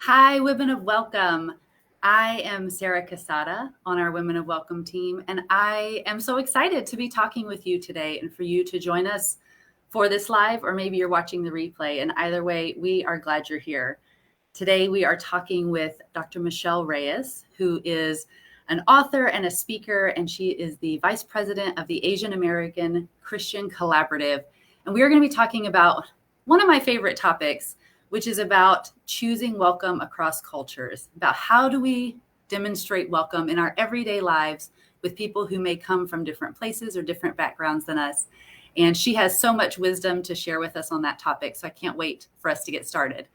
Hi, Women of Welcome. I am Sarah Casada on our Women of Welcome team, and I am so excited to be talking with you today and for you to join us for this live, or maybe you're watching the replay. And either way, we are glad you're here. Today, we are talking with Dr. Michelle Reyes, who is an author and a speaker, and she is the Vice President of the Asian American Christian Collaborative. And we are going to be talking about one of my favorite topics, which is about choosing welcome across cultures, about how do we demonstrate welcome in our everyday lives with people who may come from different places or different backgrounds than us. And she has so much wisdom to share with us on that topic, so I can't wait for us to get started.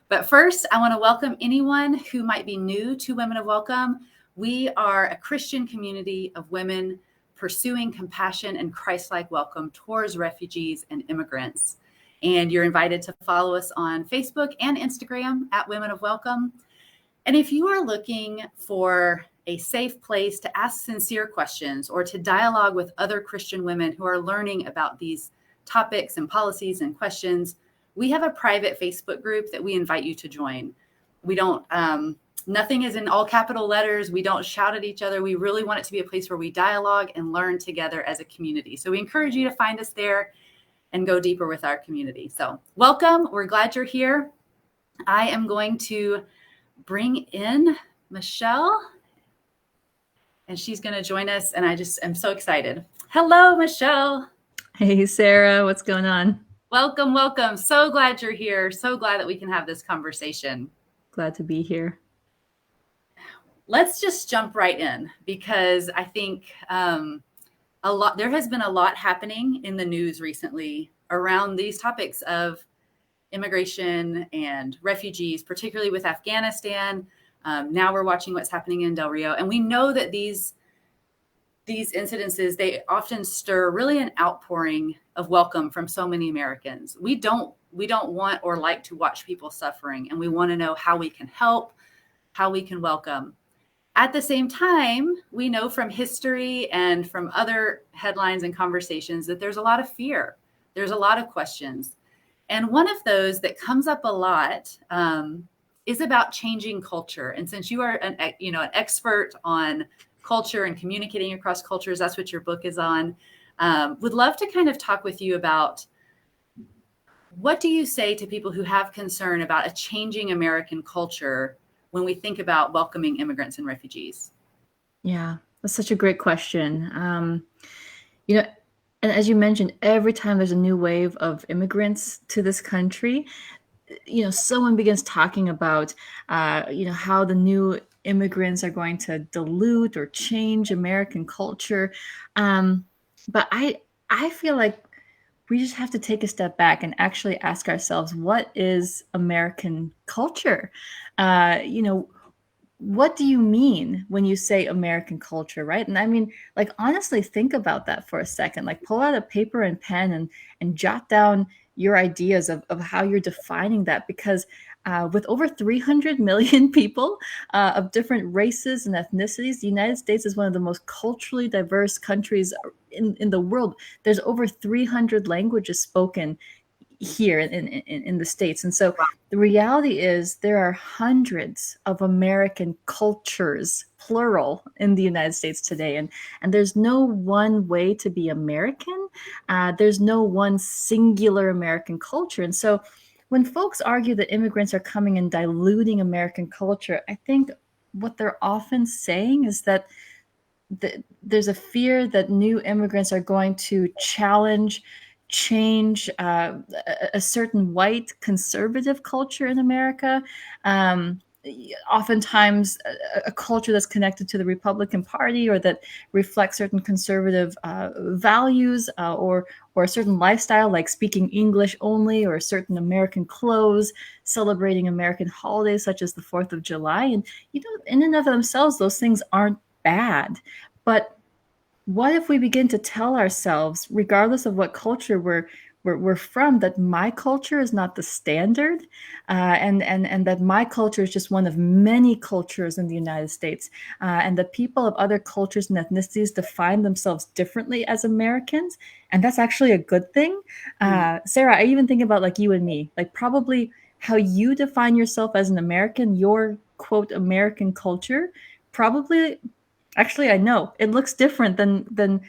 But first, I want to welcome anyone who might be new to Women of Welcome. We are a Christian community of women pursuing compassion and Christ-like welcome towards refugees and immigrants. And you're invited to follow us on Facebook and Instagram at Women of Welcome. And if you are looking for a safe place to ask sincere questions or to dialogue with other Christian women who are learning about these topics and policies and questions, we have a private Facebook group that we invite you to join. We don't, nothing is in all capital letters. We don't shout at each other. We really want it to be a place where we dialogue and learn together as a community. So we encourage you to find us there and go deeper with our community. So welcome. We're glad you're here. I am going to bring in Michelle, and she's going to join us. And I just am so excited. Hello, Michelle. Hey, Sarah, what's going on? Welcome, welcome. So glad you're here. So glad that we can have this conversation. Glad to be here. Let's just jump right in, because I think there has been a lot happening in the news recently around these topics of immigration and refugees, particularly with Afghanistan. Now we're watching what's happening in Del Rio. And we know that these incidences, they often stir really an outpouring of welcome from so many Americans. We don't want or like to watch people suffering, and we want to know how we can help, how we can welcome. At the same time, we know from history and from other headlines and conversations that there's a lot of fear. There's a lot of questions. And one of those that comes up a lot is about changing culture. And since you are an expert on culture and communicating across cultures, that's what your book is on. Would love to kind of talk with you about, what do you say to people who have concern about a changing American culture when we think about welcoming immigrants and refugees? Yeah, that's such a great question. And as you mentioned, every time there's a new wave of immigrants to this country, someone begins talking about, how the new immigrants are going to dilute or change American culture. But I feel like we just have to take a step back and actually ask ourselves, what is American culture? What do you mean when you say American culture, right? And I mean, honestly, think about that for a second. Pull out a paper and pen and jot down your ideas of how you're defining that, because with over 300 million people of different races and ethnicities, the United States is one of the most culturally diverse countries in the world. There's over 300 languages spoken here in the States. And so the reality is there are hundreds of American cultures, plural, in the United States today. And there's no one way to be American. There's no one singular American culture. And so when folks argue that immigrants are coming and diluting American culture, I think what they're often saying is that there's a fear that new immigrants are going to change a certain white conservative culture in America. Oftentimes a culture that's connected to the Republican Party, or that reflects certain conservative values, or a certain lifestyle, like speaking English only, or certain American clothes, celebrating American holidays such as the 4th of July. And in and of themselves, those things aren't bad. But what if we begin to tell ourselves, regardless of what culture we're from, that my culture is not the standard, and that my culture is just one of many cultures in the United States, and that people of other cultures and ethnicities define themselves differently as Americans, and that's actually a good thing. Sarah, I even think about you and me, probably how you define yourself as an American, your quote American culture, probably, actually, I know it looks different than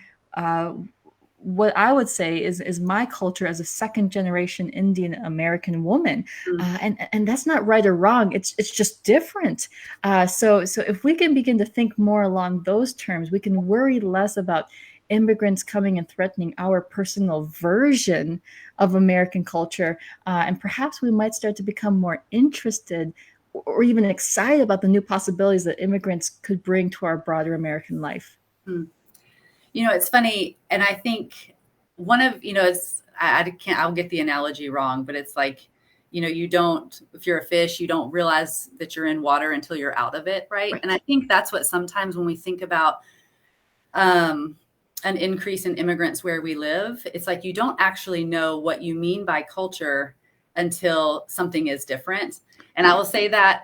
what I would say is my culture as a second generation Indian American woman, and that's not right or wrong. It's just different. So if we can begin to think more along those terms, we can worry less about immigrants coming and threatening our personal version of American culture, and perhaps we might start to become more interested or even excited about the new possibilities that immigrants could bring to our broader American life. You know, it's funny, and I think one of, it's, I can't, I'll get the analogy wrong, but it's like, you don't, if you're a fish, you don't realize that you're in water until you're out of it, right? And I think that's what sometimes when we think about an increase in immigrants where we live, it's like you don't actually know what you mean by culture until something is different. And I will say that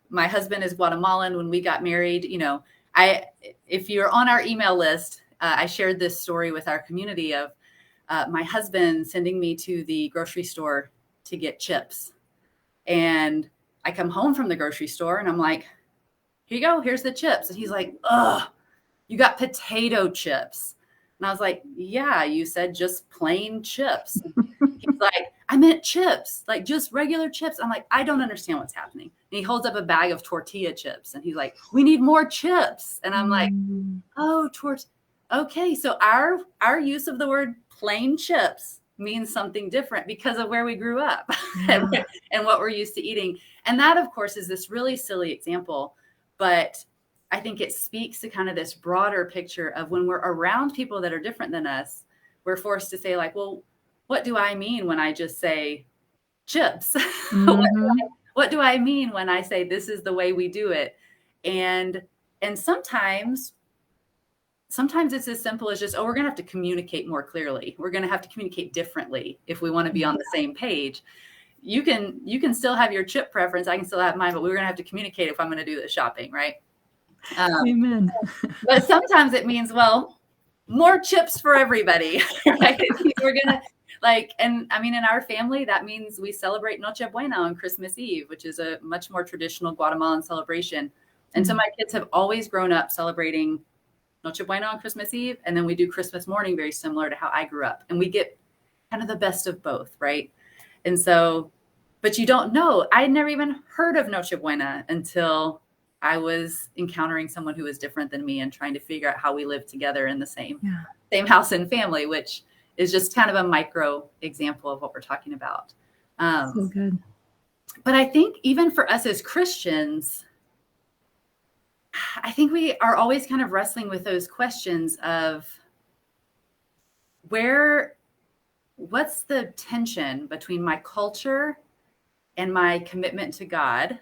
my husband is Guatemalan. When we got married, if you're on our email list, I shared this story with our community of my husband sending me to the grocery store to get chips. And I come home from the grocery store and I'm like, here you go, here's the chips. And he's like, ugh, you got potato chips. And I was like, yeah, you said just plain chips. He's like, I meant chips, like just regular chips. I'm like, I don't understand what's happening. And he holds up a bag of tortilla chips and he's like, we need more chips. And I'm like, oh, okay. So our use of the word plain chips means something different because of where we grew up and what we're used to eating. And that, of course, is this really silly example, but I think it speaks to kind of this broader picture of when we're around people that are different than us, we're forced to say like, well, what do I mean when I just say chips? What do I mean when I say this is the way we do it? And sometimes it's as simple as just, we're going to have to communicate more clearly. We're going to have to communicate differently if we want to be on the same page. You can still have your chip preference. I can still have mine, but we're going to have to communicate if I'm going to do the shopping, right? Amen. But sometimes it means, well, more chips for everybody, right? We're going to and I mean, in our family, that means we celebrate Noche Buena on Christmas Eve, which is a much more traditional Guatemalan celebration. And so my kids have always grown up celebrating Noche Buena on Christmas Eve. And then we do Christmas morning, very similar to how I grew up. And we get kind of the best of both, right? And so, but you don't know. I had never even heard of Noche Buena until I was encountering someone who was different than me and trying to figure out how we live together in the same house and family, which is just kind of a micro example of what we're talking about. So good. But I think even for us as Christians, I think we are always kind of wrestling with those questions of what's the tension between my culture and my commitment to God?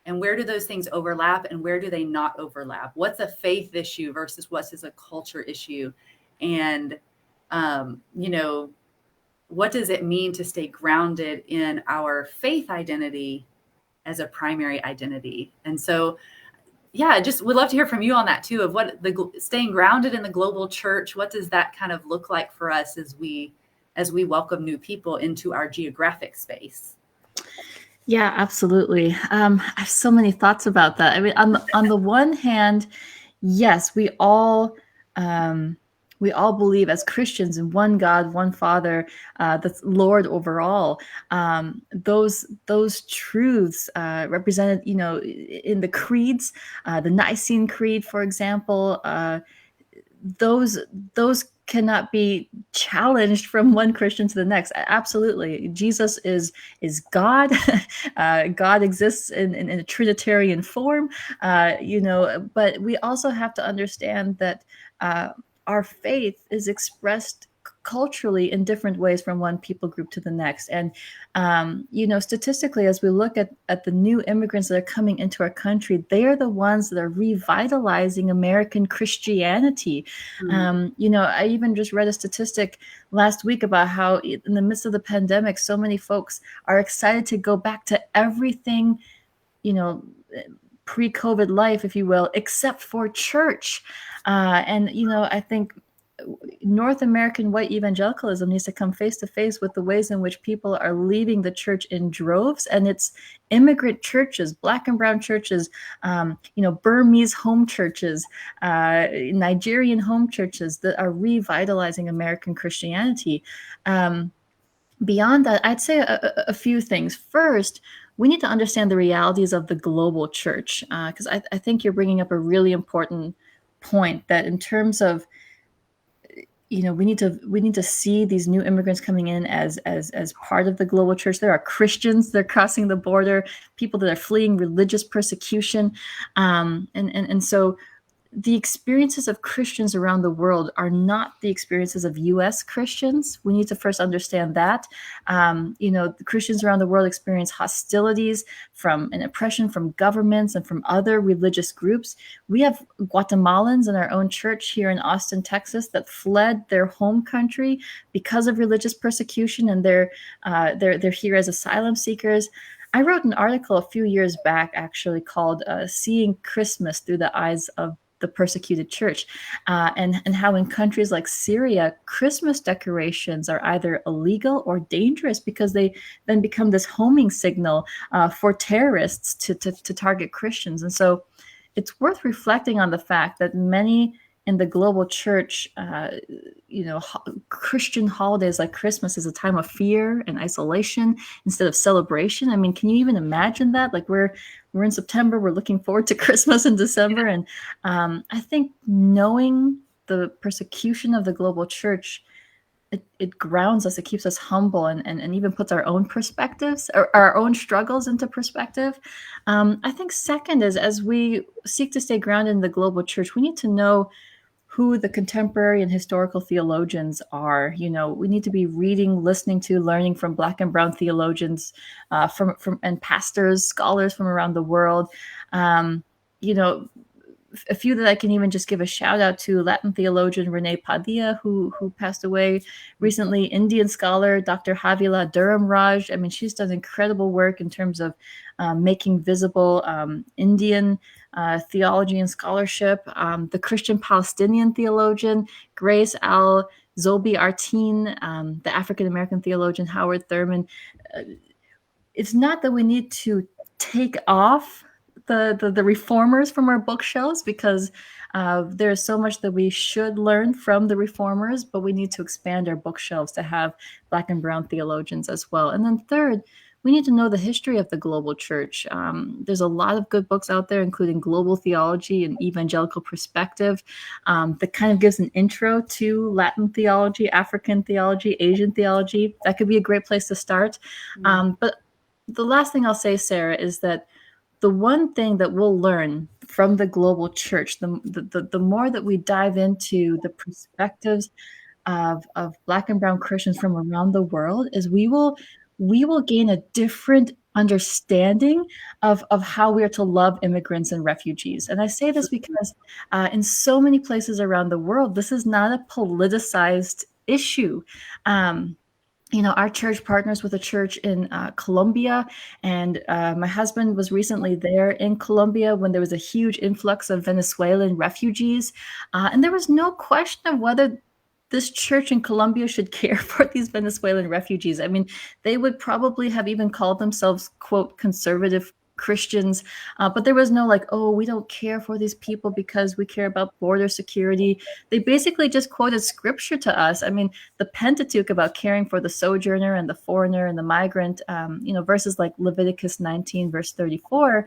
And where do those things overlap and where do they not overlap? What's a faith issue versus what is a culture issue? And what does it mean to stay grounded in our faith identity as a primary identity? And so, just would love to hear from you on that too, of what staying grounded in the global church, what does that kind of look like for us as we welcome new people into our geographic space? Yeah, absolutely. I have so many thoughts about that. I mean, on the one hand, yes, we all believe as Christians in one God, one Father, that's Lord over all. Those truths represented, in the creeds, the Nicene Creed, for example, those cannot be challenged from one Christian to the next. Absolutely. Jesus is God. God exists in a Trinitarian form, but we also have to understand that our faith is expressed culturally in different ways from one people group to the next. And, statistically, as we look at the new immigrants that are coming into our country, they are the ones that are revitalizing American Christianity. I even just read a statistic last week about how in the midst of the pandemic, so many folks are excited to go back to everything, pre-COVID life, if you will, except for church. I think North American white evangelicalism needs to come face to face with the ways in which people are leaving the church in droves, and it's immigrant churches, Black and brown churches, Burmese home churches, Nigerian home churches that are revitalizing American Christianity. Beyond that, I'd say a few things. First, we need to understand the realities of the global church, because I think you're bringing up a really important point, that in terms of, we need to see these new immigrants coming in as part of the global church. There are Christians that are crossing the border, people that are fleeing religious persecution, and so the experiences of Christians around the world are not the experiences of U.S. Christians. We need to first understand that. The Christians around the world experience hostilities and oppression from governments and from other religious groups. We have Guatemalans in our own church here in Austin, Texas, that fled their home country because of religious persecution, and they're here as asylum seekers. I wrote an article a few years back, actually, called "Seeing Christmas Through the Eyes of the Persecuted Church," and how in countries like Syria, Christmas decorations are either illegal or dangerous because they then become this homing signal for terrorists to target Christians. And so it's worth reflecting on the fact that many in the global church, Christian holidays like Christmas is a time of fear and isolation instead of celebration. I mean, can you even imagine that? Like, we're in September, we're looking forward to Christmas in December. And I think knowing the persecution of the global church, it grounds us, it keeps us humble, and even puts our own perspectives or our own struggles into perspective. I think second is, as we seek to stay grounded in the global church, we need to know who the contemporary and historical theologians are. We need to be reading, listening to, learning from Black and brown theologians, from and pastors, scholars from around the world. A few that I can even just give a shout out to: Latin theologian Renee Padilla, who passed away recently; Indian scholar Dr. Havila Durham Raj. I mean, she's done incredible work in terms of making visible Indian theology and scholarship. The Christian Palestinian theologian Grace Al Zolbi Artin, the African American theologian Howard Thurman. It's not that we need to take off the reformers from our bookshelves, because there's so much that we should learn from the reformers, but we need to expand our bookshelves to have Black and brown theologians as well. And then third, we need to know the history of the global church. There's a lot of good books out there, including Global Theology and Evangelical Perspective, that kind of gives an intro to Latin theology, African theology, Asian theology. That could be a great place to start. But the last thing I'll say, Sarah, is that the one thing that we'll learn from the global church, the more that we dive into the perspectives of Black and brown Christians from around the world, is we will gain a different understanding of how we are to love immigrants and refugees. And I say this because in so many places around the world, this is not a politicized issue. Our church partners with a church in Colombia, and my husband was recently there in Colombia when there was a huge influx of Venezuelan refugees. And there was no question of whether this church in Colombia should care for these Venezuelan refugees. I mean, they would probably have even called themselves, quote, conservative Christians, but there was no like, oh, we don't care for these people because we care about border security. They basically just quoted scripture to us. I mean, the Pentateuch about caring for the sojourner and the foreigner and the migrant, verses like Leviticus 19, verse 34,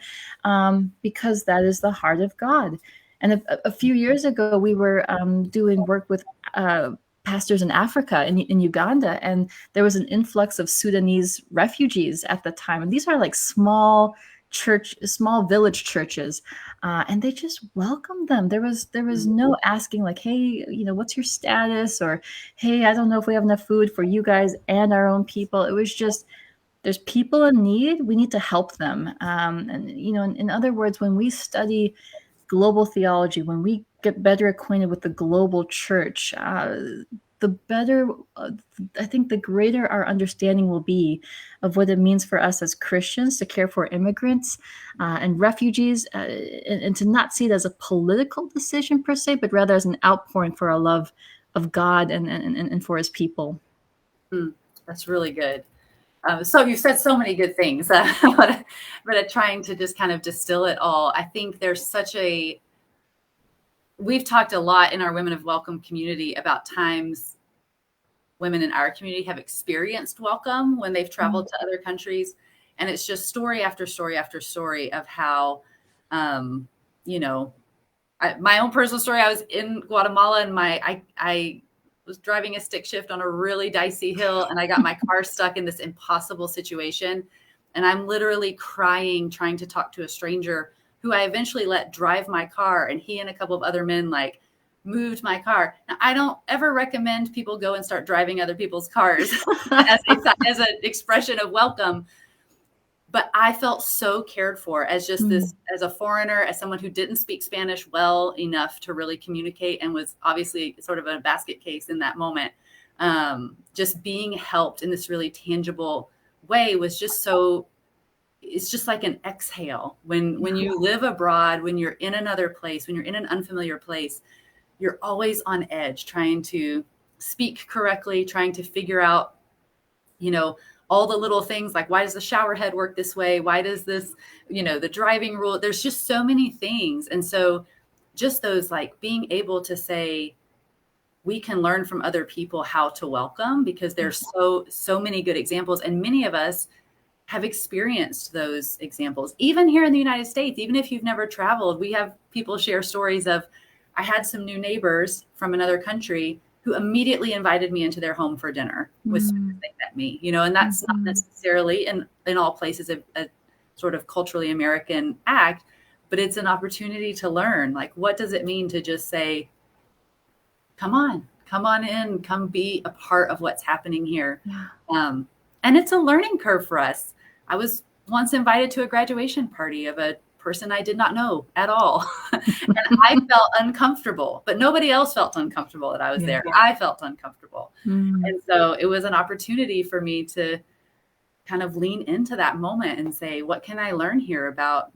because that is the heart of God. And a few years ago, we were doing work with pastors in Africa, in Uganda, and there was an influx of Sudanese refugees at the time. And these are like small village churches, and they just welcomed them. There was no asking like, hey, what's your status, or hey, I don't know if we have enough food for you guys and our own people. It was just, there's people in need, we need to help them. And in other words, when we study global theology, when we get better acquainted with the global church, the better, I think the greater our understanding will be of what it means for us as Christians to care for immigrants and refugees, and to not see it as a political decision per se, but rather as an outpouring for our love God and for his people. That's really good. So you've said so many good things, but trying to just kind of distill it all, I think there's we've talked a lot in our Women of Welcome community about times women in our community have experienced welcome when they've traveled to other countries. And it's just story after story after story of how, my own personal story, I was in Guatemala and I was driving a stick shift on a really dicey hill and I got my car stuck in this impossible situation. And I'm literally crying, trying to talk to a stranger who I eventually let drive my car. And he and a couple of other men moved my car. Now, I don't ever recommend people go and start driving other people's cars as an expression of welcome. But I felt so cared for as just as a foreigner, as someone who didn't speak Spanish well enough to really communicate and was obviously sort of a basket case in that moment. Just being helped in this really tangible way was just it's just like an exhale. When you live abroad, when you're in another place, when you're in an unfamiliar place, you're always on edge, trying to speak correctly, trying to figure out, all the little things like, why does the shower head work this way? Why does this, the driving rule? There's just so many things. And so just those, being able to say, we can learn from other people how to welcome, because there's so many good examples. And many of us have experienced those examples, even here in the United States. Even if you've never traveled, we have people share stories of, I had some new neighbors from another country who immediately invited me into their home for dinner as soon as they met me, and that's not necessarily in all places a sort of culturally American act, but it's an opportunity to learn, what does it mean to just say, come on in, come be a part of what's happening here. And it's a learning curve for us. I was once invited to a graduation party of a person I did not know at all. And I felt uncomfortable, but nobody else felt uncomfortable that I was there. I felt uncomfortable. And so it was an opportunity for me to kind of lean into that moment and say, what can I learn here about,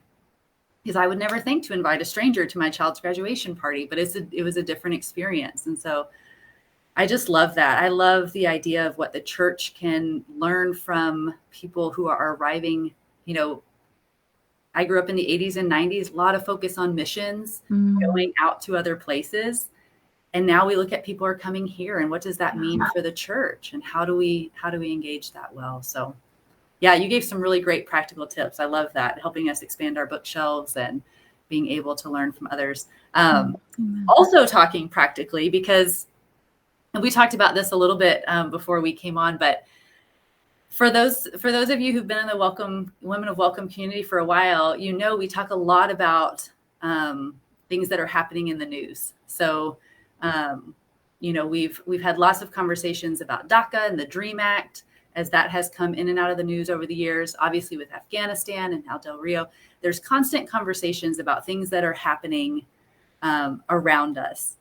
because I would never think to invite a stranger to my child's graduation party, but it was a different experience. And so I just love that. I love the idea of what the church can learn from people who are arriving. I grew up in the 80s and 90s, a lot of focus on missions, going out to other places. And now we look at people who are coming here, and what does that mean for the church? And how do we engage that well? So yeah, you gave some really great practical tips. I love that, helping us expand our bookshelves and being able to learn from others. Also talking practically, because and we talked about this a little bit before we came on, but for those of you who've been in the Women of Welcome community for a while, we talk a lot about things that are happening in the news. So, we've had lots of conversations about DACA and the DREAM Act, as that has come in and out of the news over the years. Obviously, with Afghanistan and now Del Rio, there's constant conversations about things that are happening around us.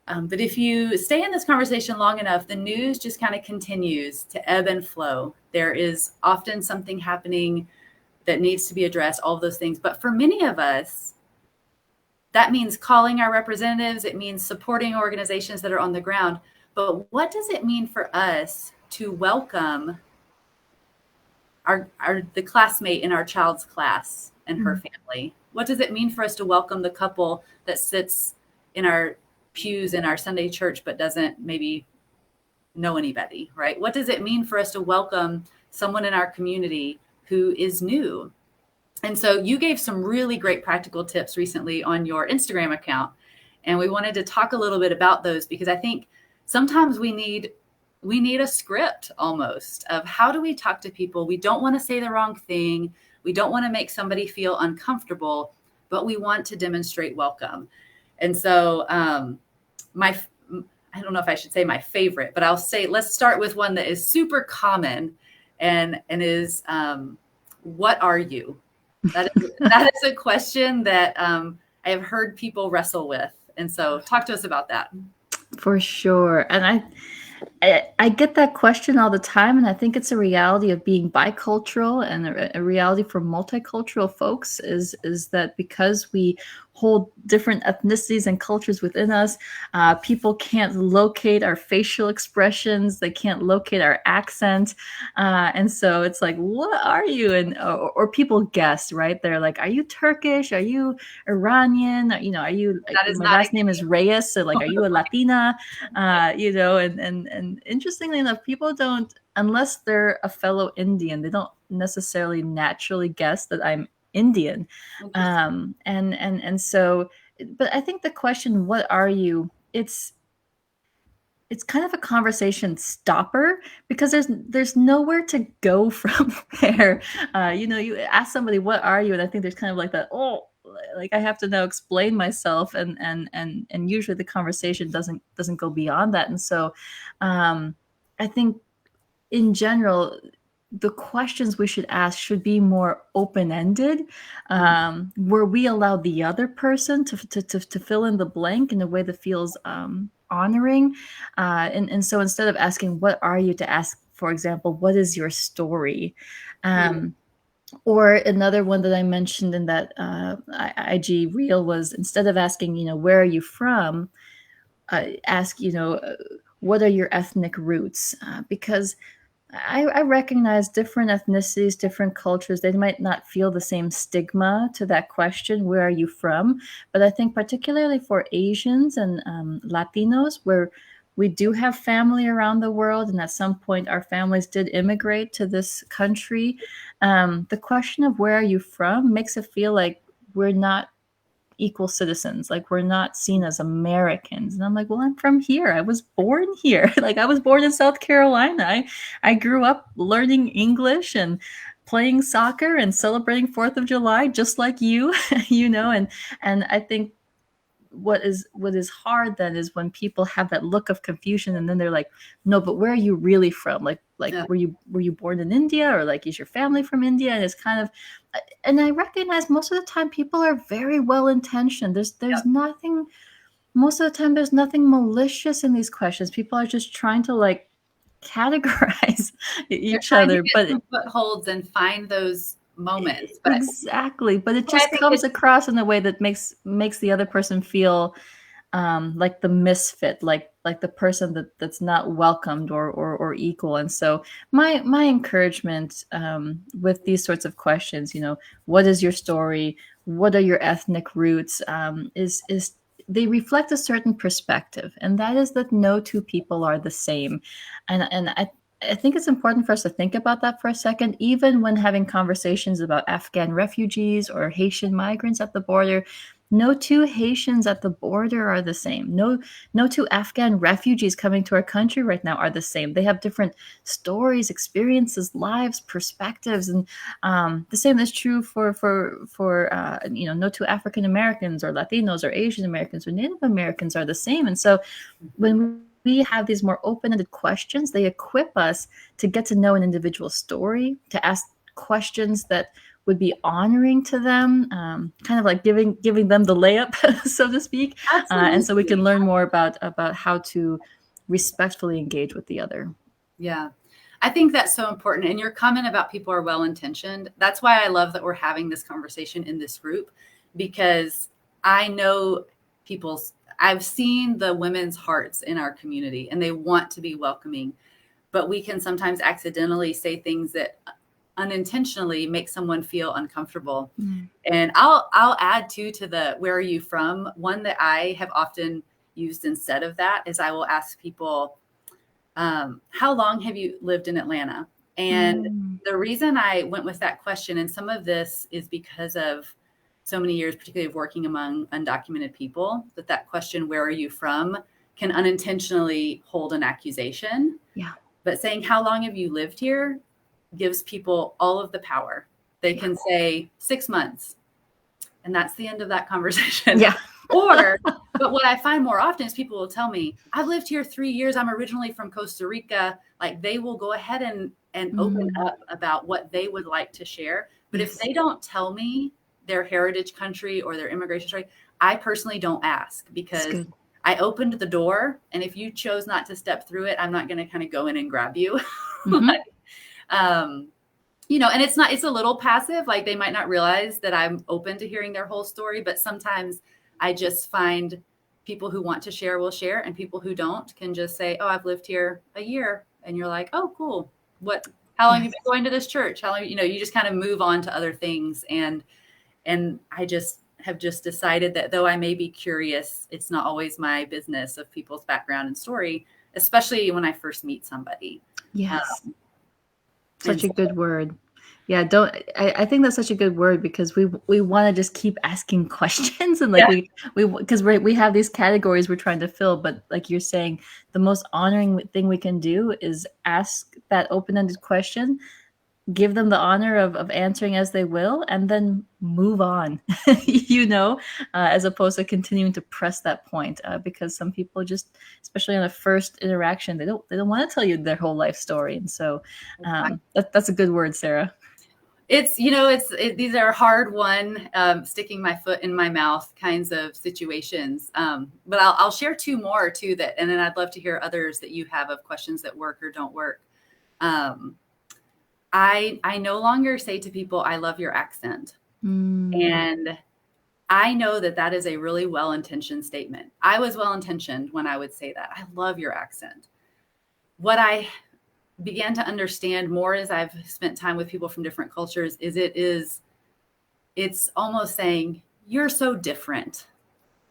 But if you stay in this conversation long enough, the news just kind of continues to ebb and flow. There is often something happening that needs to be addressed, all of those things. But for many of us, that means calling our representatives. It means supporting organizations that are on the ground. But what does it mean for us to welcome the classmate in our child's class and her family? What does it mean for us to welcome the couple that sits in our pews in our Sunday church but doesn't maybe know anybody, right? What does it mean for us to welcome someone in our community who is new? And so you gave some really great practical tips recently on your Instagram account, and we wanted to talk a little bit about those, because I think sometimes we need a script almost of how do we talk to people. We don't want to say the wrong thing. We don't want to make somebody feel uncomfortable, but we want to demonstrate welcome. And so I don't know if I should say my favorite, but I'll say, let's start with one that is super common and is, what are you? That is a question that I have heard people wrestle with. And so talk to us about that. For sure. And I get that question all the time, and I think it's a reality of being bicultural, and a reality for multicultural folks is that because we hold different ethnicities and cultures within us. People can't locate our facial expressions. They can't locate our accent. And so it's like, what are you? And or people guess, right? They're like, are you Turkish? Are you Iranian? You know, are you, like, That is my not last name is Reyes, so like, are you a Latina? You know, and interestingly enough, people don't, unless they're a fellow Indian, they don't necessarily naturally guess that I'm Indian. And so, but I think the question, what are you? It's kind of a conversation stopper, because there's nowhere to go from there. You know, you ask somebody, what are you? And I think there's kind of like that, oh, like I have to now explain myself, and usually the conversation doesn't go beyond that. And so I think in general, the questions we should ask should be more open-ended, where we allow the other person to fill in the blank in a way that feels honoring. And so instead of asking, what are you, to ask, for example, what is your story? Or another one that I mentioned in that IG reel was, instead of asking, you know, where are you from, ask, you know, what are your ethnic roots? Because I recognize different ethnicities, different cultures. They might not feel the same stigma to that question, where are you from? But I think particularly for Asians and Latinos, where we do have family around the world, and at some point our families did immigrate to this country, the question of where are you from makes it feel like we're not equal citizens, like we're not seen as Americans. And I'm like, well, I'm from here, I was born here. Like, I was born in South Carolina. I grew up learning English and playing soccer and celebrating 4th of July just like you. You know, and I think what is hard then is when people have that look of confusion, and then they're like, no, but where are you really from? Like Yeah. were you born in India, or like, is your family from India? And it's kind of, and I recognize most of the time people are very well intentioned. There's nothing, most of the time there's nothing malicious in these questions. People are just trying to like categorize They're each trying to other, get but some footholds and find those moments. But exactly, but it I just think comes it's across in a way that makes the other person feel like the misfit, like the person that's not welcomed or equal. And so my encouragement with these sorts of questions, you know, what is your story? What are your ethnic roots? Is they reflect a certain perspective, and that is that no two people are the same. And I think it's important for us to think about that for a second, even when having conversations about Afghan refugees or Haitian migrants at the border. No two Haitians at the border are the same. No two Afghan refugees coming to our country right now are the same. They have different stories, experiences, lives, perspectives, and the same is true for you know, no two African Americans or Latinos or Asian Americans or Native Americans are the same. And so when we have these more open-ended questions, they equip us to get to know an individual's story, to ask questions that would be honoring to them, kind of like giving them the layup, so to speak, and so we can learn more about how to respectfully engage with the other. Yeah. I think that's so important. And your comment about people are well intentioned, that's why I love that we're having this conversation in this group, because I know I've seen the women's hearts in our community, and they want to be welcoming, but we can sometimes accidentally say things that unintentionally make someone feel uncomfortable. And I'll add too to the where are you from. One that I have often used instead of that is I will ask people, how long have you lived in Atlanta? And the reason I went with that question, and some of this is because of so many years, particularly of working among undocumented people, that question, where are you from, can unintentionally hold an accusation. Yeah. But saying, how long have you lived here, gives people all of the power. They can say 6 months, and that's the end of that conversation. Yeah. But what I find more often is people will tell me, I've lived here 3 years. I'm originally from Costa Rica. Like, they will go ahead and open up about what they would like to share. But if they don't tell me their heritage country or their immigration story, I personally don't ask, because I opened the door, and if you chose not to step through it, I'm not going to kind of go in and grab you. and it's a little passive. Like they might not realize that I'm open to hearing their whole story, but sometimes I just find people who want to share will share, and people who don't can just say, "Oh, I've lived here a year," and you're like, "Oh, cool. How long have you Yes. been going to this church? How long?" You just kind of move on to other things, and I just have just decided that though I may be curious, it's not always my business of people's background and story, especially when I first meet somebody. Yes. And Such a so, good word. Yeah, don't I think that's such a good word because we want to just keep asking questions and like yeah, we because we have these categories we're trying to fill, but like you're saying, the most honoring thing we can do is ask that open-ended question, give them the honor of answering as they will, and then move on. As opposed to continuing to press that point, because some people just, especially on a first interaction, they don't want to tell you their whole life story, and so that's a good word, Sarah. these are hard won, sticking my foot in my mouth kinds of situations. But I'll share two more too and then I'd love to hear others that you have of questions that work or don't work. Um, I no longer say to people, "I love your accent," Mm, and I know that that is a really well intentioned statement. I was well intentioned when I would say that. I love your accent. What I began to understand more as I've spent time with people from different cultures it's almost saying, "You're so different."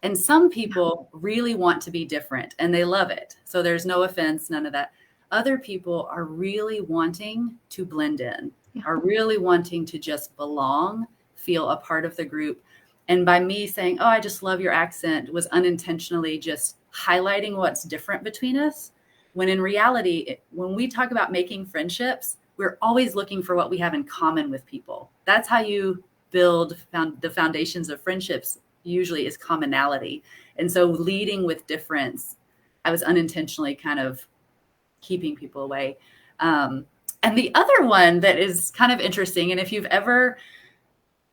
And some yeah, people really want to be different and they love it. So there's no offense, none of that. Other people are really wanting to blend in, yeah, are really wanting to just belong, feel a part of the group. And by me saying, "Oh, I just love your accent," was unintentionally just highlighting what's different between us. When in reality, when we talk about making friendships, we're always looking for what we have in common with people. That's how you build the foundations of friendships, usually is commonality. And so leading with difference, I was unintentionally kind of keeping people away. Um, and the other one that is kind of interesting, and if you've ever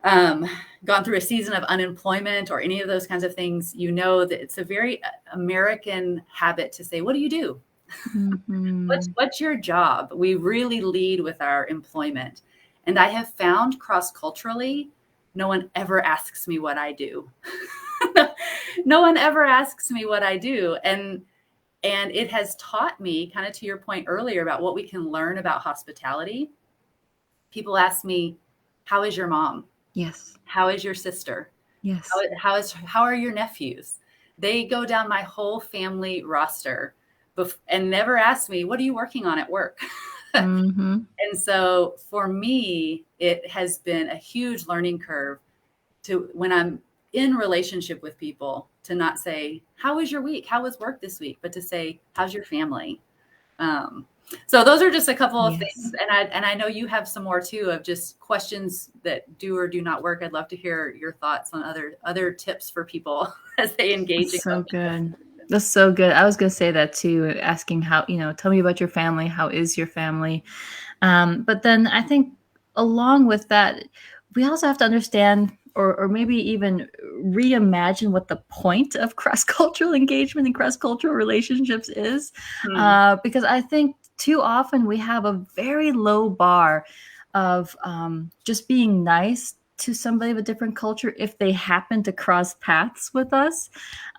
um, gone through a season of unemployment or any of those kinds of things, you know that it's a very American habit to say, "What do you do? What's hmm, what's your job?" We really lead with our employment. And I have found cross culturally, no one ever asks me what I do. No one ever asks me what I do. And it has taught me, kind of to your point earlier about what we can learn about hospitality. People ask me, "How is your mom? yes, How is your sister? yes, How are your nephews?" They go down my whole family roster and never ask me, "What are you working on at work?" hmm, And so for me, it has been a huge learning curve to, when I'm in relationship with people, to not say, "How was your week? How was work this week?" but to say, "How's your family?" Um, so those are just a couple of things, yes. and I know you have some more too of just questions that do or do not work. I'd love to hear your thoughts on other tips for people as they engage in That's so good. conversation. That's so good. I was gonna say that too, asking how, tell me about your family. How is your family? But then I think along with that, we also have to understand or maybe even reimagine what the point of cross-cultural engagement and cross-cultural relationships is. Hmm. Because I think too often we have a very low bar of just being nice to somebody of a different culture if they happen to cross paths with us.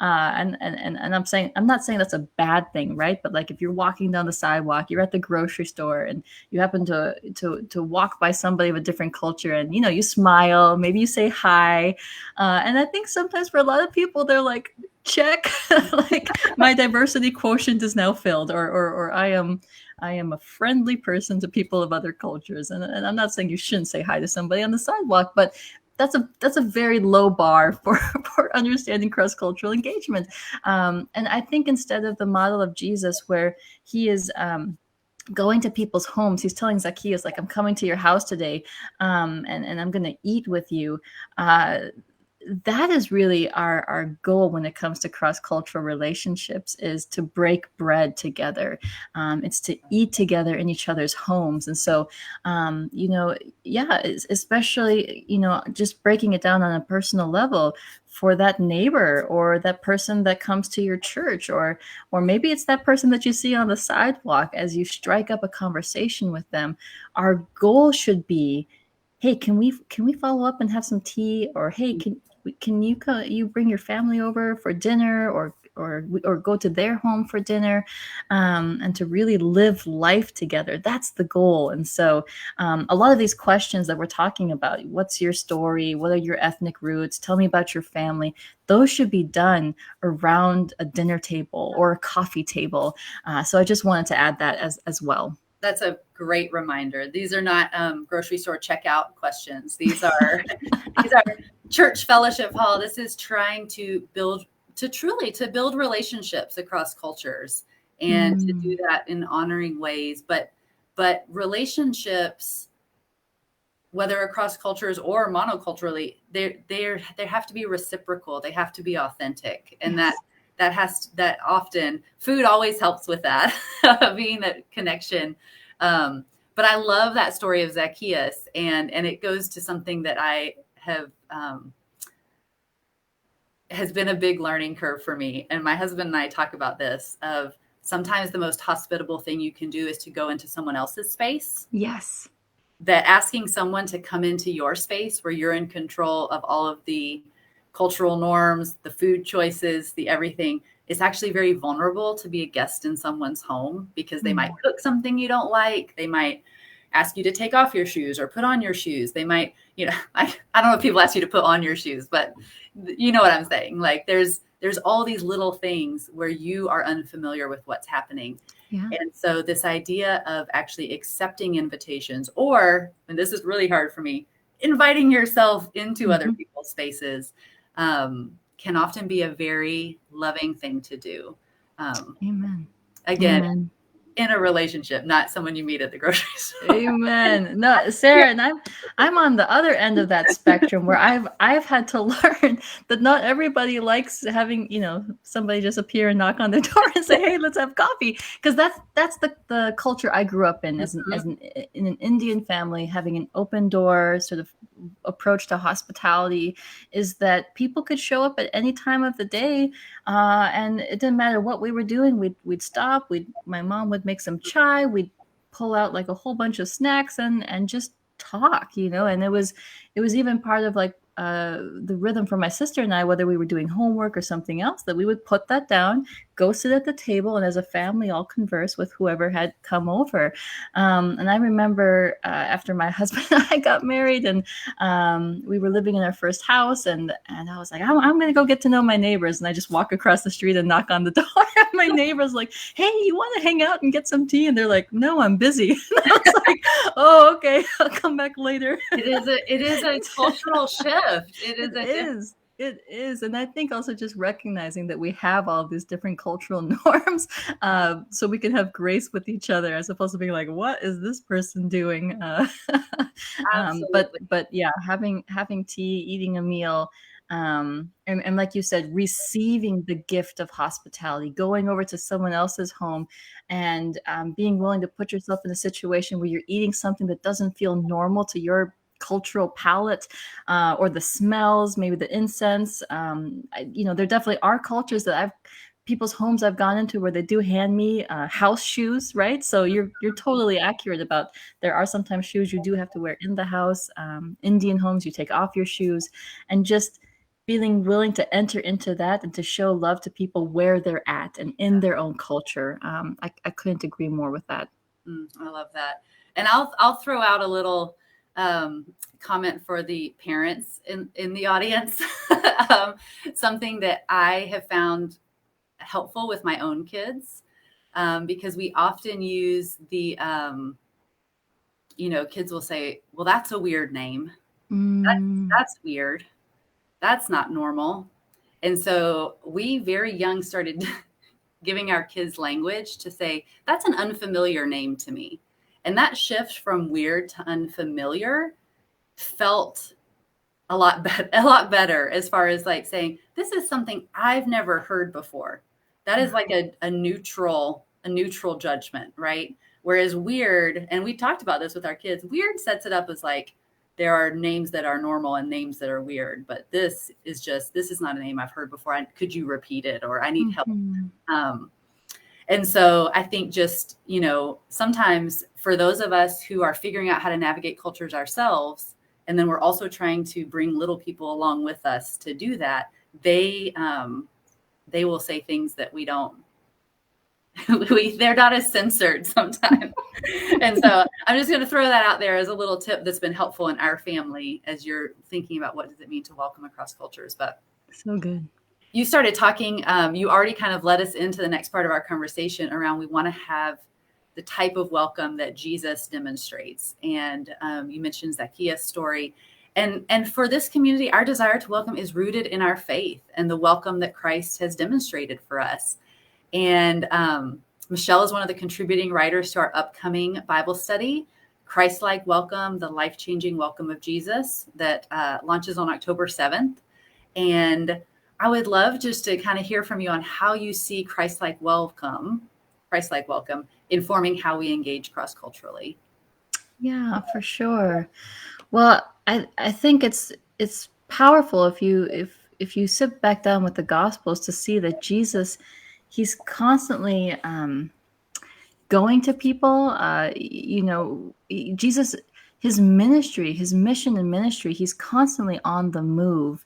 And I'm not saying that's a bad thing, right? But like if you're walking down the sidewalk, you're at the grocery store, and you happen to walk by somebody of a different culture, and you smile, maybe you say hi, and I think sometimes for a lot of people they're like, check, like my diversity quotient is now filled, or I am a friendly person to people of other cultures, and I'm not saying you shouldn't say hi to somebody on the sidewalk, but that's a very low bar for for understanding cross cultural engagement. And I think instead of the model of Jesus, where he is going to people's homes, he's telling Zacchaeus, like, I'm coming to your house today, and I'm going to eat with you. Uh, that is really our goal when it comes to cross-cultural relationships, is to break bread together. It's to eat together in each other's homes. And so, yeah, especially, just breaking it down on a personal level for that neighbor or that person that comes to your church, or maybe it's that person that you see on the sidewalk. As you strike up a conversation with them, our goal should be, hey, can we follow up and have some tea? Or hey, can you bring your family over for dinner, or go to their home for dinner, and to really live life together. That's the goal. And so, a lot of these questions that we're talking about, what's your story, what are your ethnic roots, tell me about your family, those should be done around a dinner table or a coffee table. So I just wanted to add that as well. That's a great reminder. These are not grocery store checkout questions. These are these are church fellowship hall. This is trying to build relationships across cultures, and to do that in honoring ways. But relationships, whether across cultures or monoculturally, they have to be reciprocal. They have to be authentic, and Yes. that often food always helps with that, being a connection. But I love that story of Zacchaeus, and it goes to something that I have has been a big learning curve for me. And my husband and I talk about this, of sometimes the most hospitable thing you can do is to go into someone else's space. Yes. That asking someone to come into your space where you're in control of all of the cultural norms, the food choices, the everything, it's actually very vulnerable to be a guest in someone's home, because they might cook something you don't like. They might ask you to take off your shoes or put on your shoes. They might, I don't know if people ask you to put on your shoes, but you know what I'm saying? Like there's all these little things where you are unfamiliar with what's happening. Yeah. And so this idea of actually accepting invitations, or, and this is really hard for me, inviting yourself into other people's spaces, can often be a very loving thing to do. Amen. Again, Amen. in a relationship, not someone you meet at the grocery store. Amen. No, Sarah, and I'm on the other end of that spectrum, where I've had to learn that not everybody likes having, somebody just appear and knock on their door and say, "Hey, let's have coffee," because that's the culture I grew up in, in an Indian family. Having an open door sort of approach to hospitality is that people could show up at any time of the day, and it didn't matter what we were doing. We'd stop. My mom would make some chai. We'd pull out like a whole bunch of snacks and just talk, and it was even part of like the rhythm for my sister and I, whether we were doing homework or something else, that we would put that down, go sit at the table, and as a family all converse with whoever had come over. And I remember after my husband and I got married, and we were living in our first house, and I was like, I'm going to go get to know my neighbors. And I just walk across the street and knock on the door. And my neighbor's like, "Hey, you want to hang out and get some tea?" And they're like, "No, I'm busy." And I was like, "Oh, okay, I'll come back later." It is a cultural shift. It is. And I think also just recognizing that we have all these different cultural norms, so we can have grace with each other, as opposed to being like, "What is this person doing?" But yeah, having tea, eating a meal, and like you said, receiving the gift of hospitality, going over to someone else's home, and being willing to put yourself in a situation where you're eating something that doesn't feel normal to your cultural palate, or the smells, maybe the incense. There definitely are cultures that people's homes I've gone into where they do hand me house shoes, right? So you're totally accurate about, there are sometimes shoes you do have to wear in the house. Indian homes, you take off your shoes, and just feeling willing to enter into that and to show love to people where they're at and in their own culture. I couldn't agree more with that. I love that. And I'll throw out a little comment for the parents in the audience. Something that I have found helpful with my own kids, because we often use the, kids will say, "Well, that's a weird name. That's weird. That's not normal." And so we very young started giving our kids language to say, "That's an unfamiliar name to me." And that shift from weird to unfamiliar felt a lot better as far as like saying, this is something I've never heard before. That is like a neutral judgment, right? Whereas weird, and we talked about this with our kids, weird sets it up as like there are names that are normal and names that are weird, but this is not a name I've heard before. Could you repeat it? Or I need help. Mm-hmm. And so I think just, sometimes for those of us who are figuring out how to navigate cultures ourselves, and then we're also trying to bring little people along with us to do that, they will say things that we don't, they're not as censored sometimes. And so I'm just going to throw that out there as a little tip that's been helpful in our family as you're thinking about what does it mean to welcome across cultures. But so good. You started talking, you already kind of led us into the next part of our conversation around we want to have the type of welcome that Jesus demonstrates. And you mentioned Zacchaeus' story. And for this community, our desire to welcome is rooted in our faith and the welcome that Christ has demonstrated for us. And Michelle is one of the contributing writers to our upcoming Bible study, Christ-like Welcome, the life-changing welcome of Jesus, that launches on October 7th. And I would love just to kind of hear from you on how you see Christ-like welcome, informing how we engage cross-culturally. Yeah, for sure. Well, I think it's powerful if you sit back down with the Gospels to see that Jesus, he's constantly going to people. Jesus, his ministry, his mission and ministry, he's constantly on the move.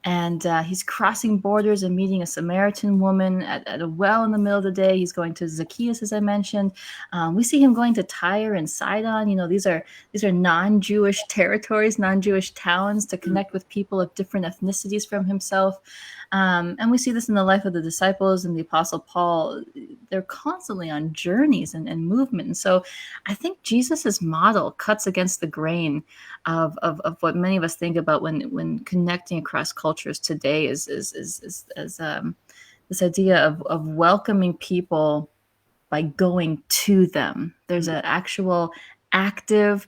And he's crossing borders and meeting a Samaritan woman at a well in the middle of the day. He's going to Zacchaeus, as I mentioned. We see him going to Tyre and Sidon. These are non-Jewish territories, non-Jewish towns to connect with people of different ethnicities from himself. And we see this in the life of the disciples and the Apostle Paul. They're constantly on journeys and movement. And so I think Jesus's model cuts against the grain of what many of us think about when connecting across cultures today is this idea of welcoming people by going to them. There's an actual active,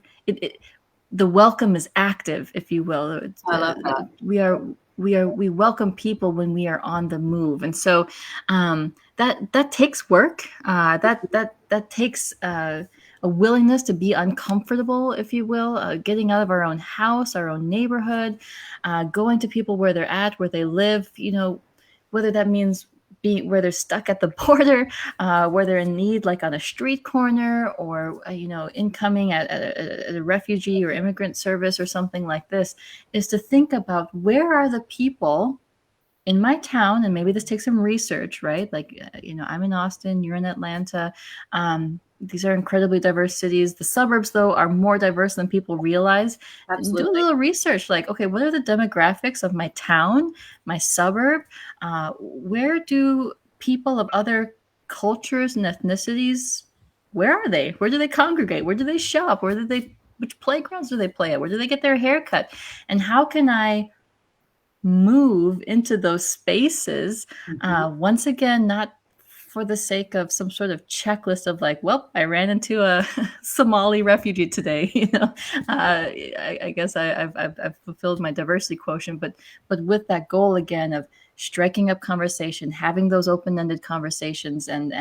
the welcome is active, if you will. I love that. We welcome people when we are on the move. And so that takes work. That takes a willingness to be uncomfortable, if you will, getting out of our own house, our own neighborhood, going to people where they're at, where they live, whether that means being where they're stuck at the border, where they're in need, like on a street corner, or incoming at a refugee or immigrant service or something like this, is to think about where are the people in my town, and maybe this takes some research, right? Like, I'm in Austin, you're in Atlanta. These are incredibly diverse cities. The suburbs, though, are more diverse than people realize. Absolutely. Do a little research, like, okay, what are the demographics of my town, my suburb? Where do people of other cultures and ethnicities, where are they? Where do they congregate? Where do they shop? Which playgrounds do they play at? Where do they get their hair cut? And how can I move into those spaces, once again, not for the sake of some sort of checklist of like, well, I ran into a Somali refugee today. I guess I've fulfilled my diversity quotient, but with that goal again of striking up conversation, having those open-ended conversations and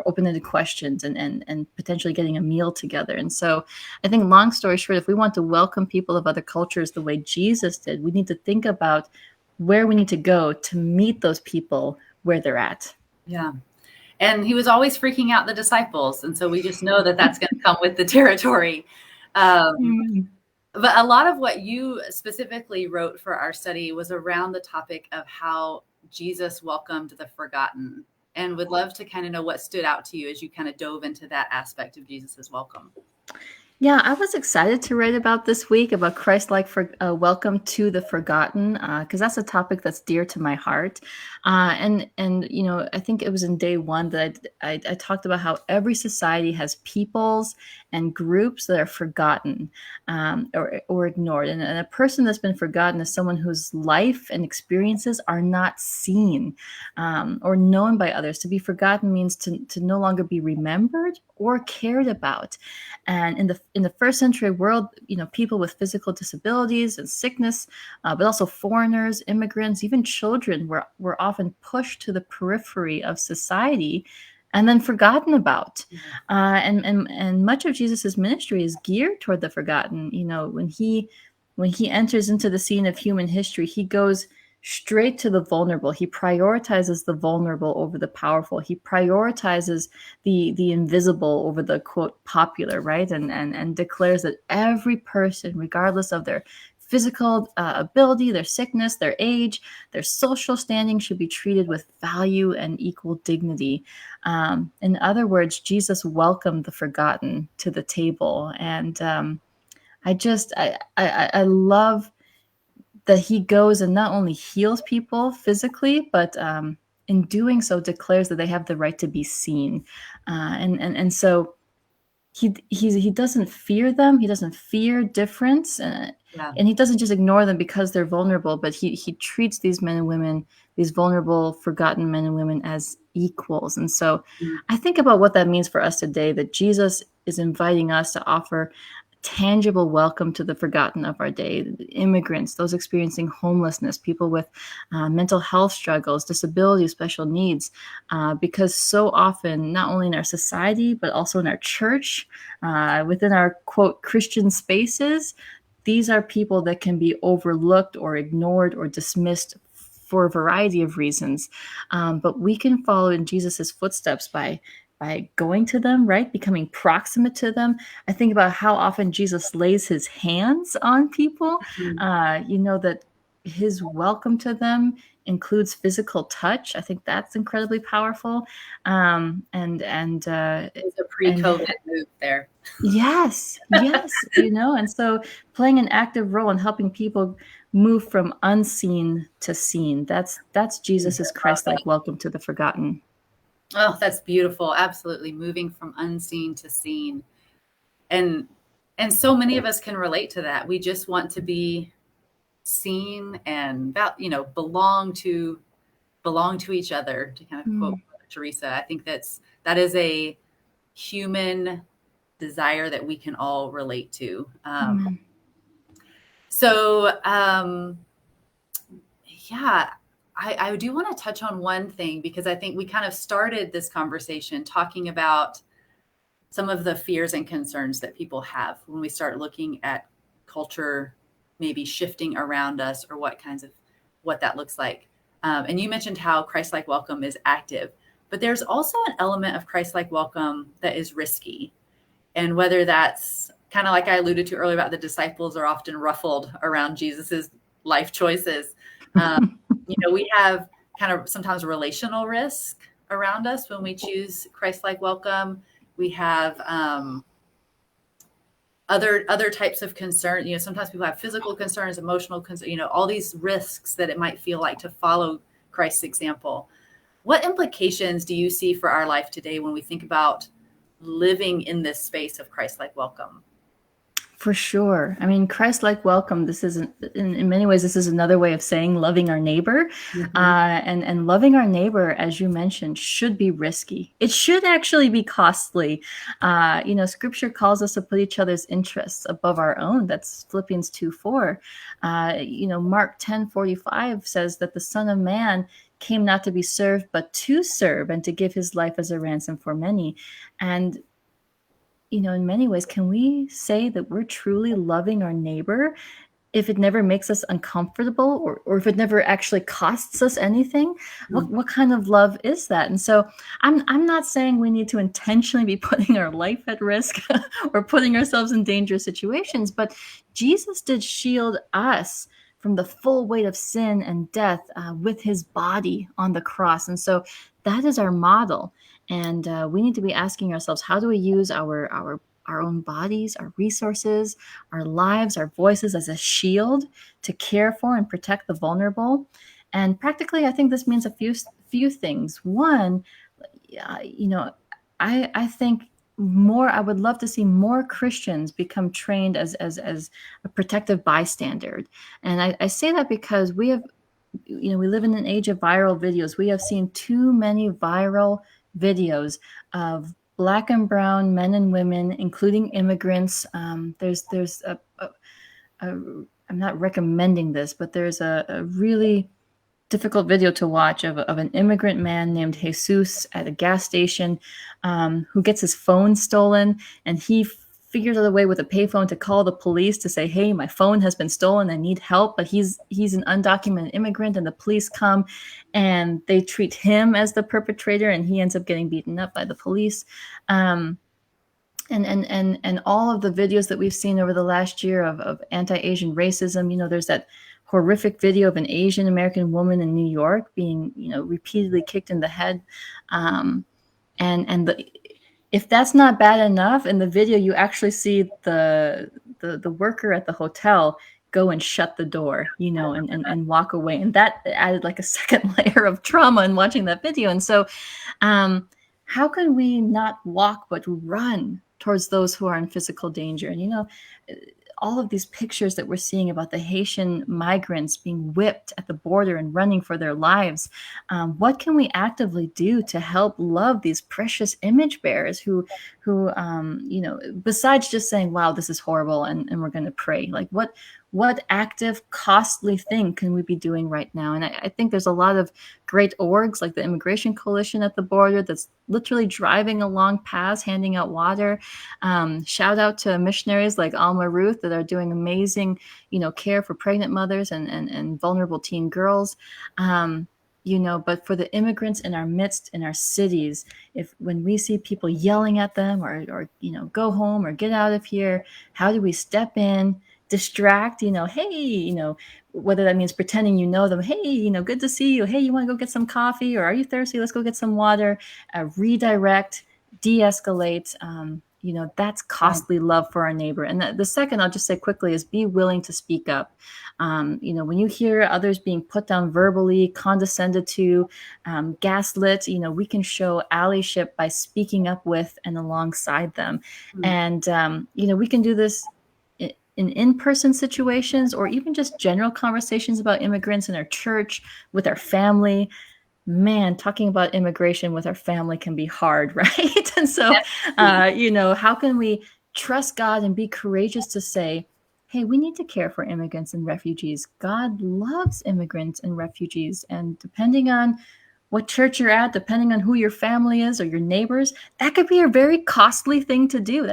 open-ended questions and potentially getting a meal together. And so I think, long story short, if we want to welcome people of other cultures the way Jesus did, we need to think about where we need to go to meet those people where they're at. Yeah. And he was always freaking out the disciples. And so we just know that that's going to come with the territory. But a lot of what you specifically wrote for our study was around the topic of how Jesus welcomed the forgotten, and would love to kind of know what stood out to you as you kind of dove into that aspect of Jesus's welcome. Yeah, I was excited to write about this week about Christ-like welcome to the forgotten, because that's a topic that's dear to my heart. And I think it was in day one that I talked about how every society has peoples and groups that are forgotten, or ignored. And a person that's been forgotten is someone whose life and experiences are not seen, or known by others. To be forgotten means to no longer be remembered or cared about. And in the first century world, people with physical disabilities and sickness, but also foreigners, immigrants, even children were often pushed to the periphery of society and then forgotten about. And much of Jesus's ministry is geared toward the forgotten. When he enters into the scene of human history, he goes straight to the vulnerable. He prioritizes the vulnerable over the powerful. He prioritizes the invisible over the, quote, popular, right? And declares that every person, regardless of their physical ability, their sickness, their age, their social standing, should be treated with value and equal dignity. In other words, Jesus welcomed the forgotten to the table. And I love that he goes and not only heals people physically, but in doing so declares that they have the right to be seen. And so he doesn't fear them. He doesn't fear difference. Yeah. And he doesn't just ignore them because they're vulnerable, but he treats these men and women, these vulnerable, forgotten men and women, as equals. And so I think about what that means for us today, that Jesus is inviting us to offer tangible welcome to the forgotten of our day, immigrants, those experiencing homelessness, people with mental health struggles, disabilities, special needs, because so often, not only in our society, but also in our church, within our, quote, Christian spaces, these are people that can be overlooked or ignored or dismissed for a variety of reasons. But we can follow in Jesus's footsteps by going to them, right? Becoming proximate to them. I think about how often Jesus lays his hands on people. That his welcome to them includes physical touch. I think that's incredibly powerful. It's a pre-COVID move there. Yes. And so playing an active role in helping people move from unseen to seen. That's Jesus's Christ-like welcome to the forgotten. Oh, that's beautiful. Absolutely. Moving from unseen to seen. And so many of us can relate to that. We just want to be seen and belong to each other, to kind of quote Teresa. I think that is a human desire that we can all relate to. Yeah, I do want to touch on one thing, because I think we kind of started this conversation talking about some of the fears and concerns that people have when we start looking at culture maybe shifting around us, or what that looks like. And you mentioned how Christ-like welcome is active, but there's also an element of Christ-like welcome that is risky. And whether that's kind of like I alluded to earlier about the disciples are often ruffled around Jesus's life choices. We have kind of sometimes relational risk around us when we choose Christ-like welcome. We have other types of concern. Sometimes people have physical concerns, emotional concerns, all these risks that it might feel like to follow Christ's example. What implications do you see for our life today when we think about living in this space of Christ-like welcome? For sure. I mean, Christ-like welcome, this is, in many ways, this is another way of saying loving our neighbor. And loving our neighbor, as you mentioned, should be risky. It should actually be costly. Scripture calls us to put each other's interests above our own. That's Philippians 2:4. Mark 10:45 says that the Son of Man came not to be served, but to serve, and to give his life as a ransom for many. And in many ways, can we say that we're truly loving our neighbor if it never makes us uncomfortable, or if it never actually costs us anything? What kind of love is that? And so I'm not saying we need to intentionally be putting our life at risk or putting ourselves in dangerous situations, but Jesus did shield us from the full weight of sin and death with his body on the cross. And so that is our model. And we need to be asking ourselves, how do we use our own bodies, our resources, our lives, our voices as a shield to care for and protect the vulnerable? And practically, I think this means a few things. One, I think I would love to see more Christians become trained as a protective bystander. And I say that because we live in an age of viral videos. We have seen too many viral videos of Black and brown men and women, including immigrants. There's I'm not recommending this, but there's a really difficult video to watch of an immigrant man named Jesus at a gas station, who gets his phone stolen, and he figures out a way with a payphone to call the police to say, hey, my phone has been stolen, I need help. But he's an undocumented immigrant, and the police come and they treat him as the perpetrator, and he ends up getting beaten up by the police. And all of the videos that we've seen over the last year of anti-Asian racism, there's that horrific video of an Asian American woman in New York being, repeatedly kicked in the head. If that's not bad enough, in the video you actually see the worker at the hotel go and shut the door, and walk away. And that added like a second layer of trauma in watching that video. And so how can we not walk but run towards those who are in physical danger? And all of these pictures that we're seeing about the Haitian migrants being whipped at the border and running for their lives, what can we actively do to help love these precious image bearers who besides just saying, wow, this is horrible, and we're going to pray? Like, what active, costly thing can we be doing right now? And I think there's a lot of great orgs like the Immigration Coalition at the border that's literally driving along paths, handing out water. Shout out to missionaries like Alma Ruth that are doing amazing, care for pregnant mothers and vulnerable teen girls. But for the immigrants in our midst, in our cities, when we see people yelling at them or go home or get out of here, how do we step in, distract, hey, whether that means pretending them, hey, good to see you, hey, you want to go get some coffee, or are you thirsty, let's go get some water, redirect, de-escalate. That's costly love for our neighbor. And the second, I'll just say quickly, is be willing to speak up. When you hear others being put down verbally, condescended to, gaslit, we can show allyship by speaking up with and alongside them. And we can do this in-person situations, or even just general conversations about immigrants in our church, with our family. Man, talking about immigration with our family can be hard, right? And so, how can we trust God and be courageous to say, hey, we need to care for immigrants and refugees. God loves immigrants and refugees. And depending on what church you're at, depending on who your family is or your neighbors, that could be a very costly thing to do.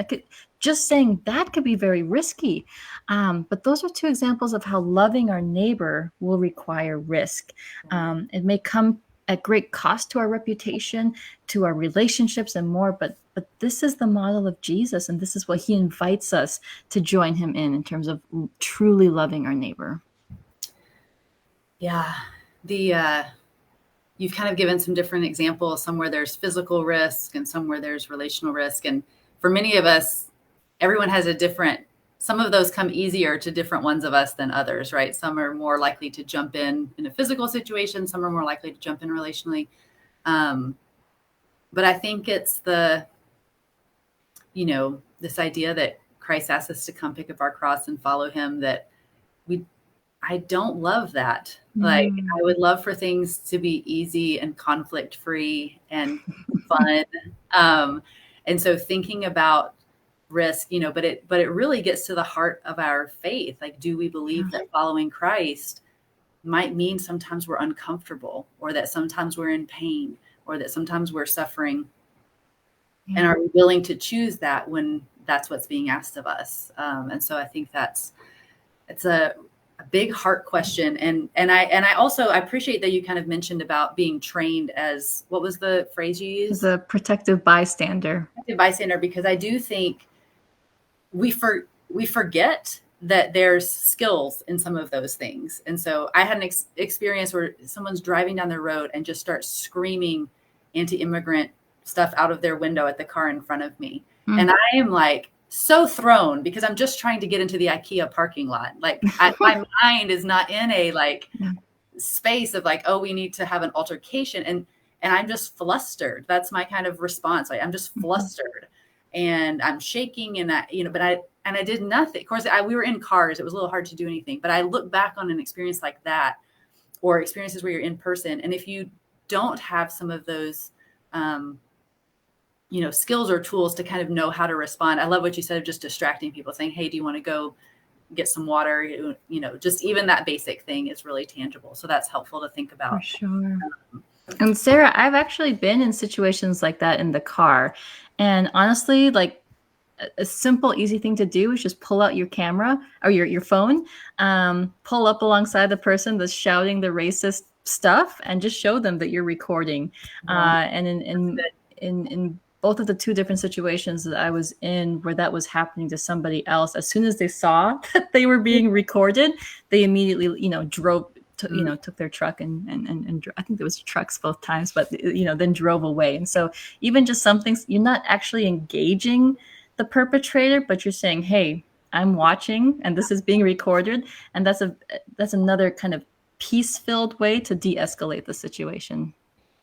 Just saying that could be very risky. But those are two examples of how loving our neighbor will require risk. It may come at great cost to our reputation, to our relationships, and more. But this is the model of Jesus, and this is what he invites us to join him in terms of truly loving our neighbor. Yeah. You've kind of given some different examples, some where there's physical risk and some where there's relational risk. And for many of us, everyone has some of those come easier to different ones of us than others, right? Some are more likely to jump in a physical situation. Some are more likely to jump in relationally. But I think it's this idea that Christ asks us to come pick up our cross and follow him, that I don't love that. Like, I would love for things to be easy and conflict-free and fun. And so thinking about risk, but it really gets to the heart of our faith. Like, do we believe that following Christ might mean sometimes we're uncomfortable, or that sometimes we're in pain, or that sometimes we're suffering? And are we willing to choose that when that's what's being asked of us? And so I think it's a big heart question. And I also appreciate that you kind of mentioned about being trained as, what was the phrase you used? As a protective bystander. Protective bystander, because I do think we forget that there's skills in some of those things. And so I had an experience where someone's driving down the road and just starts screaming anti-immigrant stuff out of their window at the car in front of me. And I am like so thrown, because I'm just trying to get into the IKEA parking lot. Like, my mind is not in a space of like, oh, we need to have an altercation. And I'm just flustered. That's my kind of response. Like, I'm just flustered. and I'm shaking, and I did nothing. Of course, we were in cars. It was a little hard to do anything, but I look back on an experience like that, or experiences where you're in person, and if you don't have some of those, skills or tools to kind of know how to respond. I love what you said of just distracting people, saying, "Hey, do you want to go get some water?" Just even that basic thing is really tangible. So that's helpful to think about. For sure. And Sarah, I've actually been in situations like that in the car. And honestly, like a simple, easy thing to do is just pull out your camera or your phone, pull up alongside the person that's shouting the racist stuff, and just show them that you're recording. And in both of the two different situations that I was in where that was happening to somebody else, as soon as they saw that they were being recorded, they immediately, drove. Took their truck and I think there was trucks both times, but then drove away. And so even just some things, you're not actually engaging the perpetrator, but you're saying, "Hey, I'm watching, and this is being recorded," and that's another kind of peace-filled way to de-escalate the situation.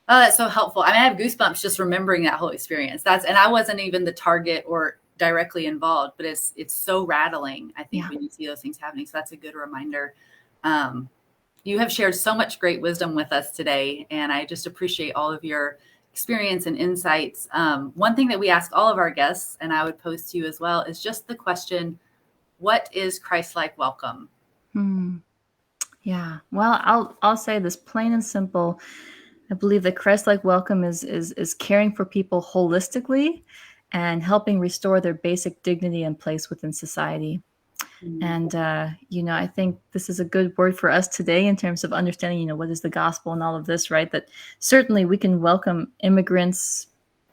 Oh, that's so helpful. I mean, I have goosebumps just remembering that whole experience. And I wasn't even the target or directly involved, but it's so rattling, I think, when you see those things happening. So that's a good reminder. You have shared so much great wisdom with us today, and I just appreciate all of your experience and insights. One thing that we ask all of our guests, and I would pose to you as well, is just the question, what is Christ-like welcome? Yeah. Well, I'll say this plain and simple. I believe that Christ-like welcome is caring for people holistically and helping restore their basic dignity and place within society. And, I think this is a good word for us today in terms of understanding, what is the gospel and all of this, right? That certainly we can welcome immigrants,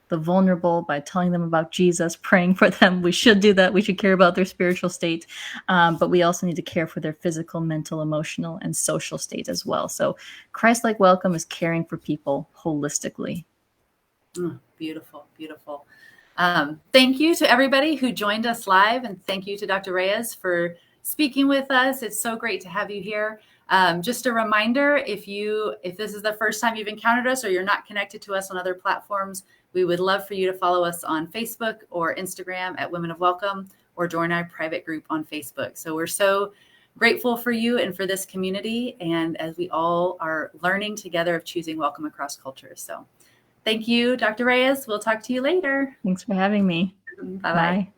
the vulnerable, by telling them about Jesus, praying for them. We should do that. We should care about their spiritual state. But we also need to care for their physical, mental, emotional, and social state as well. So Christ-like welcome is caring for people holistically. Oh, beautiful, beautiful. Thank you to everybody who joined us live, and thank you to Dr. Reyes for speaking with us. It's so great to have you here. Just a reminder, if this is the first time you've encountered us or you're not connected to us on other platforms, we would love for you to follow us on Facebook or Instagram at Women of Welcome, or join our private group on Facebook. So we're so grateful for you and for this community, and as we all are learning together of choosing welcome across cultures. So thank you, Dr. Reyes. We'll talk to you later. Thanks for having me. Bye-bye. Bye.